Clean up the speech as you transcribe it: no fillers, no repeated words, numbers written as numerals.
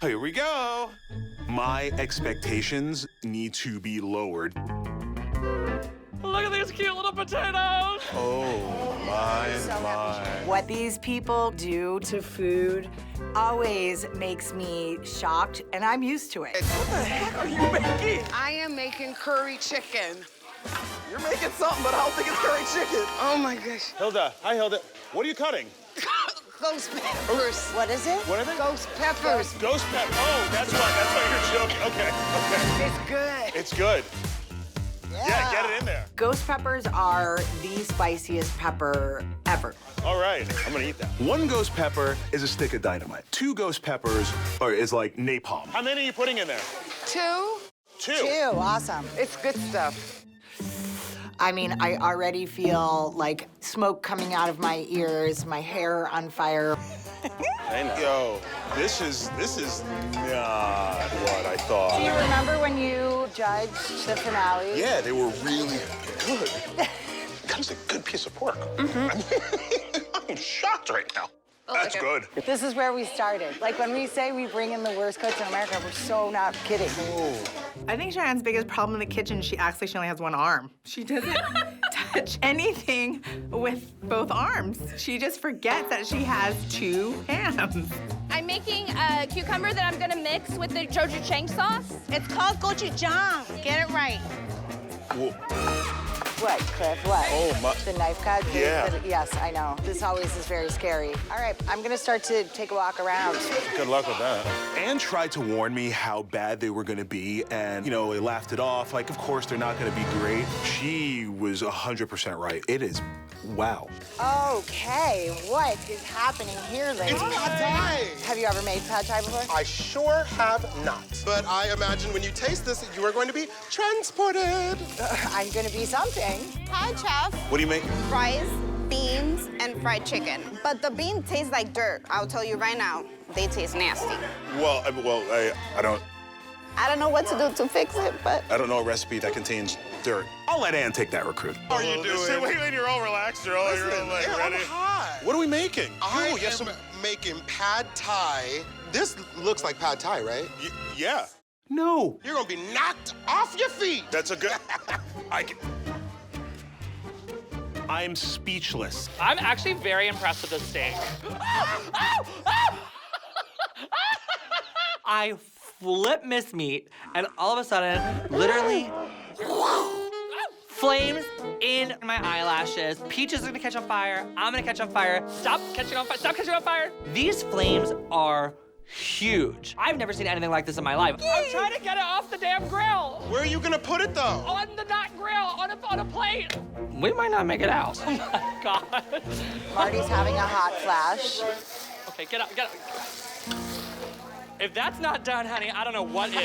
Here we go. My expectations need to be lowered. Look at these cute little potatoes. Oh, my. What these people do to food always makes me shocked, and I'm used to it. What the heck are you making? I am making curry chicken. You're making something, but I don't think it's curry chicken. Oh my gosh. Hilda, hi, Hilda. What are you cutting? Ghost peppers. What is it? What are they? Ghost peppers. Ghost pepper. Oh, that's why you're joking. Okay. It's good. It's good. Yeah, get it in there. Ghost peppers are the spiciest pepper ever. All right, I'm gonna eat that. One ghost pepper is a stick of dynamite. Two ghost peppers is like napalm. How many are you putting in there? Two. Two. Awesome. It's good stuff. I mean, I already feel like smoke coming out of my ears, my hair on fire. I know. Yo, this is not what I thought. Do you remember when you judged the finale? Yeah, they were really good. That was a good piece of pork. I'm shocked right now. That's good. This is where we started. Like, when we say we bring in the worst cooks in America, we're so not kidding. I think Cheyenne's biggest problem in the kitchen, she acts like she only has one arm. She doesn't touch anything with both arms. She just forgets that she has two hands. I'm making a cucumber that I'm gonna mix with the gochujang sauce. It's called gochujang. Get it right. Whoa. What, Cliff? What? Oh, my. The knife cut? Yeah. Yes, I know. This always is very scary. All right, I'm gonna start to take a walk around. Good luck with that. Anne tried to warn me how bad they were gonna be, and, you know, they laughed it off. Like, of course, they're not gonna be great. She was 100% right. It is, wow. Okay, what is happening here, ladies? It's pad thai. Have you ever made pad thai before? I sure have not. But I imagine when you taste this, you are going to be transported. I'm gonna be something. Hi, chef. What are you making? Fries, beans, and fried chicken. But the beans taste like dirt. I'll tell you right now, they taste nasty. Well, I don't I don't know what to do to fix it, but I don't know a recipe that contains dirt. I'll let Anne take that recruit. What are you doing? Wait, you're all relaxed. You're all like, Yeah, ready. I'm hot. What are we making? I Ooh, yes, am making pad thai. This looks like pad thai, right? yeah. No. You're gonna be knocked off your feet. That's a good. I'm speechless. I'm actually very impressed with this steak. I flip Miss Meat, and all of a sudden, literally, flames in my eyelashes. Peach is gonna catch on fire. I'm gonna catch on fire. Stop catching on fire. Stop catching on fire. These flames are huge. I've never seen anything like this in my life. I'm trying to get it off the damn grill. Where are you gonna put it, though? On the not grill, on a plate. We might not make it out. Oh my God. Marty's having a hot flash. Okay, get up, get up. If that's not done, honey, I don't know what is.